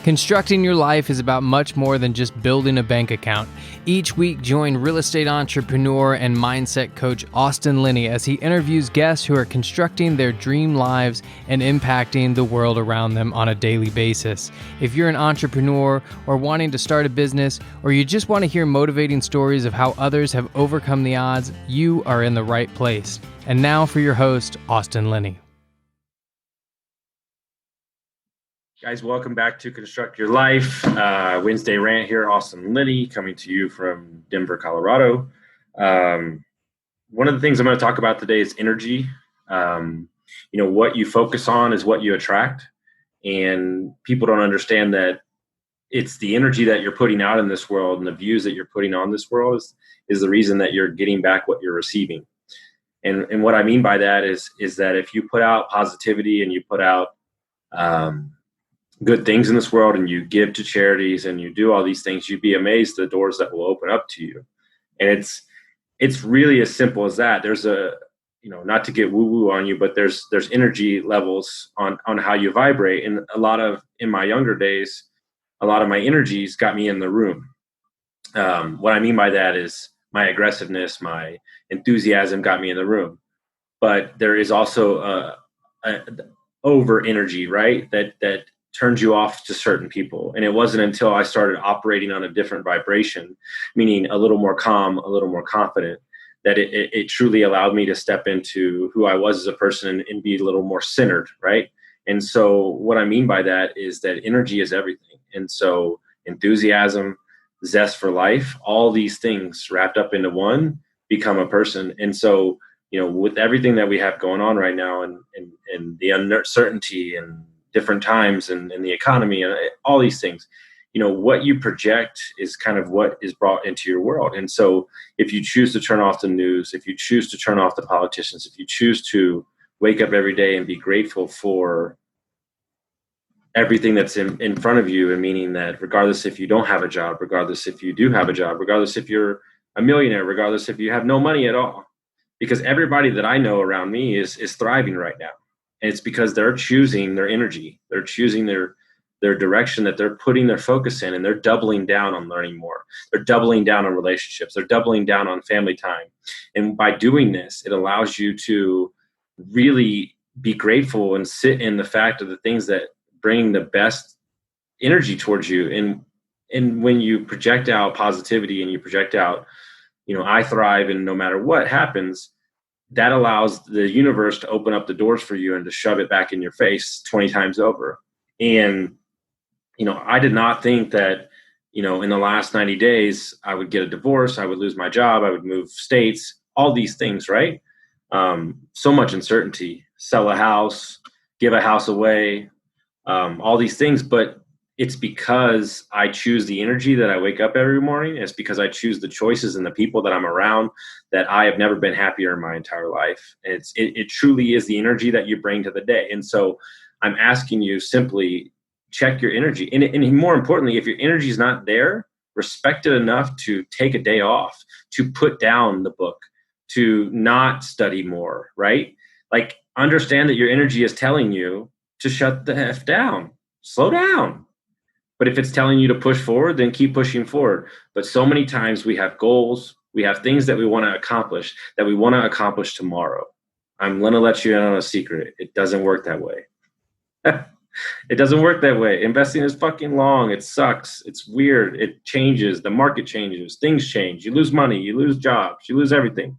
Constructing your life is about much more than just building a bank account. Each week, join real estate entrepreneur and mindset coach Austin Linney as he interviews guests who are constructing their dream lives and impacting the world around them on a daily basis. If you're an entrepreneur or wanting to start a business, or you just want to hear motivating stories of how others have overcome the odds, you are in the right place. And now for your host, Austin Linney. Guys, welcome back to Construct Your Life. Wednesday Rant here, Austin Linney, coming to you from Denver, Colorado. One of the things I'm going to talk about today is energy. What you focus on is what you attract. And people don't understand that it's the energy that you're putting out in this world and the views that you're putting on this world is the reason that you're getting back what you're receiving. And what I mean by that is that if you put out positivity and you put out good things in this world and you give to charities and you do all these things, you'd be amazed the doors that will open up to you. And it's really as simple as that. There's not to get woo-woo on you, but there's energy levels on how you vibrate. And in my younger days, a lot of my energies got me in the room. What I mean by that is my aggressiveness, my enthusiasm got me in the room. But there is also a over energy, right? That turns you off to certain people. And it wasn't until I started operating on a different vibration, meaning a little more calm, a little more confident, that it truly allowed me to step into who I was as a person and be a little more centered, right? And so what I mean by that is that energy is everything. And so enthusiasm, zest for life, all these things wrapped up into one become a person. And so, with everything that we have going on right now and the uncertainty and different times and the economy and all these things, what you project is kind of what is brought into your world. And so if you choose to turn off the news, if you choose to turn off the politicians, if you choose to wake up every day and be grateful for everything that's in front of you, and meaning that regardless if you don't have a job, regardless if you do have a job, regardless if you're a millionaire, regardless if you have no money at all, because everybody that I know around me is thriving right now. And it's because they're choosing their energy. They're choosing their direction that they're putting their focus in, and they're doubling down on learning more. They're doubling down on relationships. They're doubling down on family time. And by doing this, it allows you to really be grateful and sit in the fact of the things that bring the best energy towards you. And when you project out positivity and you project out, I thrive and no matter what happens, that allows the universe to open up the doors for you and to shove it back in your face 20 times over. And, I did not think that, in the last 90 days, I would get a divorce, I would lose my job, I would move states, all these things, right? So much uncertainty, sell a house, give a house away, all these things. But it's because I choose the energy that I wake up every morning. It's because I choose the choices and the people that I'm around that I have never been happier in my entire life. And it truly is the energy that you bring to the day. And so I'm asking you simply check your energy. And more importantly, if your energy is not there, respect it enough to take a day off, to put down the book, to not study more, right? Like understand that your energy is telling you to shut the F down, slow down. But if it's telling you to push forward, then keep pushing forward. But so many times we have goals, we have things that we want to accomplish tomorrow. I'm going to let you in on a secret. It doesn't work that way. It doesn't work that way. Investing is fucking long. It sucks. It's weird. It changes. The market changes. Things change. You lose money. You lose jobs. You lose everything.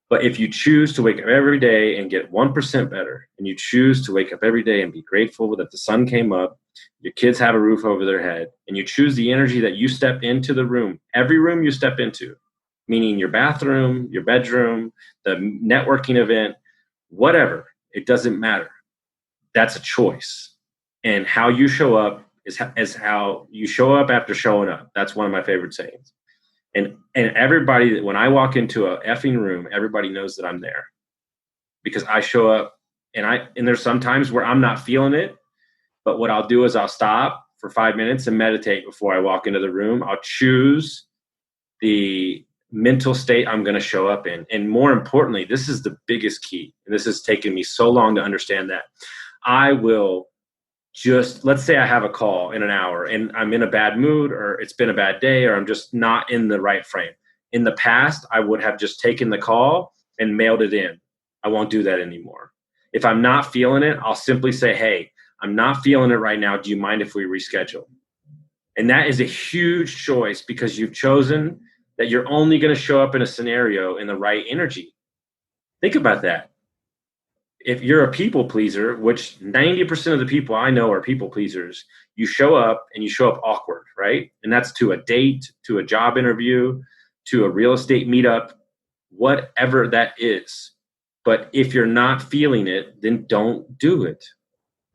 But if you choose to wake up every day and get 1% better, and you choose to wake up every day and be grateful that the sun came up, your kids have a roof over their head, and you choose the energy that you step into the room, every room you step into, meaning your bathroom, your bedroom, the networking event, whatever, it doesn't matter. That's a choice. And how you show up is how you show up after showing up. That's one of my favorite sayings. And everybody, when I walk into a effing room, everybody knows that I'm there because I show up and there's some times where I'm not feeling it, but what I'll do is I'll stop for 5 minutes and meditate before I walk into the room. I'll choose the mental state I'm going to show up in. And more importantly, this is the biggest key. And this has taken me so long to understand that I will just let's say I have a call in an hour and I'm in a bad mood, or it's been a bad day, or I'm just not in the right frame. In the past, I would have just taken the call and mailed it in. I won't do that anymore. If I'm not feeling it, I'll simply say, hey, I'm not feeling it right now. Do you mind if we reschedule? And that is a huge choice, because you've chosen that you're only going to show up in a scenario in the right energy. Think about that. If you're a people pleaser, which 90% of the people I know are people pleasers, you show up and you show up awkward, right? And that's to a date, to a job interview, to a real estate meetup, whatever that is. But if you're not feeling it, then don't do it.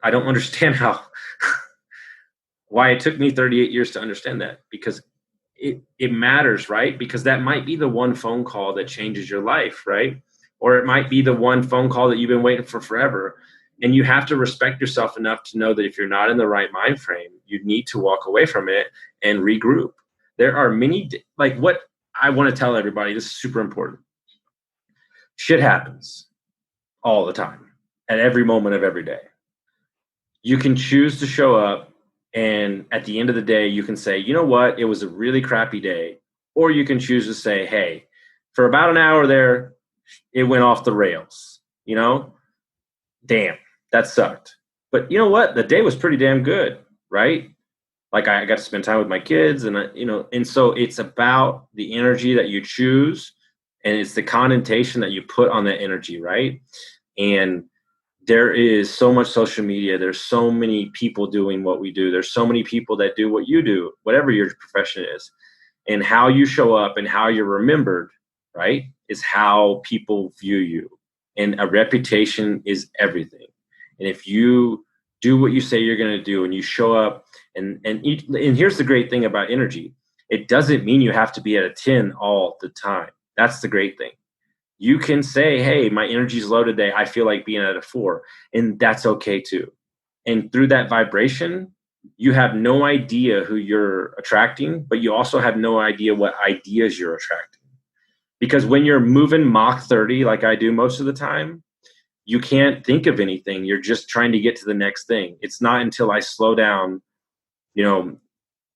I don't understand why it took me 38 years to understand that, because it matters, right? Because that might be the one phone call that changes your life, right? Or it might be the one phone call that you've been waiting for forever. And you have to respect yourself enough to know that if you're not in the right mind frame, you need to walk away from it and regroup. There are many, like what I want to tell everybody, this is super important. Shit happens all the time, at every moment of every day. You can choose to show up, and at the end of the day, you can say, you know what, it was a really crappy day. Or you can choose to say, hey, for about an hour there, it went off the rails, damn, that sucked. But you know what? The day was pretty damn good, right? Like I got to spend time with my kids, and and so it's about the energy that you choose, and it's the connotation that you put on that energy, right? And there is so much social media. There's so many people doing what we do. There's so many people that do what you do, whatever your profession is. And how you show up and how you're remembered, right, is how people view you. And a reputation is everything. And if you do what you say you're going to do, and you show up, and here's the great thing about energy. It doesn't mean you have to be at a 10 all the time. That's the great thing. You can say, hey, my energy's low today. I feel like being at a 4. And that's okay too. And through that vibration, you have no idea who you're attracting, but you also have no idea what ideas you're attracting. Because when you're moving Mach 30, like I do most of the time, you can't think of anything. You're just trying to get to the next thing. It's not until I slow down,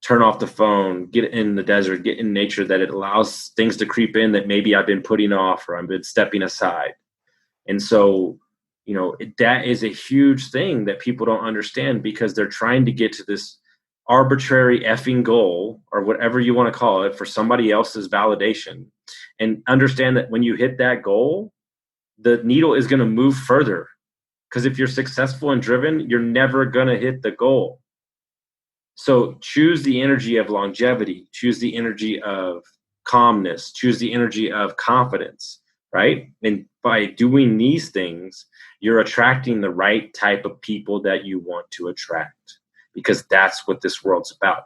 turn off the phone, get in the desert, get in nature, that it allows things to creep in that maybe I've been putting off, or I've been stepping aside. And so, that is a huge thing that people don't understand, because they're trying to get to this arbitrary effing goal, or whatever you want to call it, for somebody else's validation. And understand that when you hit that goal, the needle is going to move further. Because if you're successful and driven, you're never going to hit the goal. So choose the energy of longevity, choose the energy of calmness, choose the energy of confidence, right? And by doing these things, you're attracting the right type of people that you want to attract, because that's what this world's about.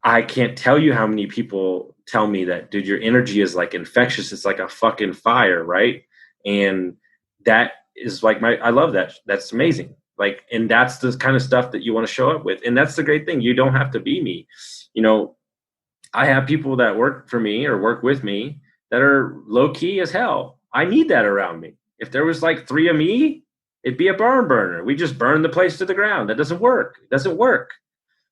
I can't tell you how many people tell me that, dude, your energy is like infectious. It's like a fucking fire, right? And that is like I love that. That's amazing. Like, and that's the kind of stuff that you want to show up with. And that's the great thing. You don't have to be me. I have people that work for me or work with me that are low key as hell. I need that around me. If there was like 3 of me, it'd be a barn burner. We just burn the place to the ground. That doesn't work. It doesn't work.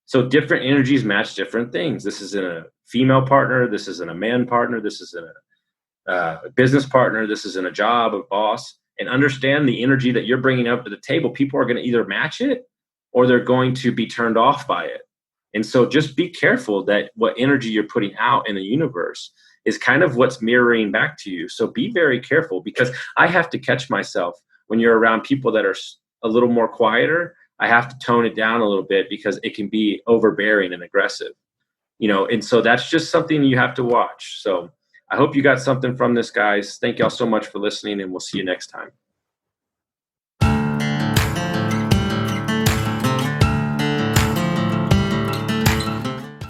So different energies match different things. This isn't a female partner. This isn't a man partner. This isn't a business partner. This isn't a job, a boss. And understand the energy that you're bringing up to the table. People are going to either match it, or they're going to be turned off by it. And so just be careful that what energy you're putting out in the universe is kind of what's mirroring back to you. So be very careful, because I have to catch myself when you're around people that are a little more quieter. I have to tone it down a little bit, because it can be overbearing and aggressive, and so that's just something you have to watch. So I hope you got something from this, guys. Thank y'all so much for listening, and we'll see you next time.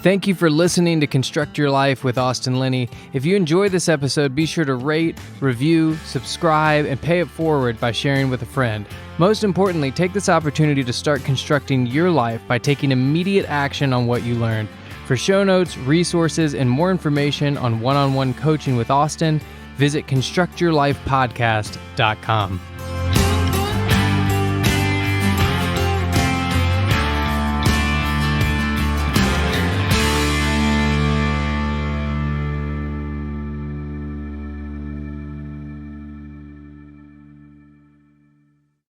Thank you for listening to Construct Your Life with Austin Linney. If you enjoyed this episode, be sure to rate, review, subscribe, and pay it forward by sharing with a friend. Most importantly, take this opportunity to start constructing your life by taking immediate action on what you learned. For show notes, resources, and more information on one-on-one coaching with Austin, visit constructyourlifepodcast.com.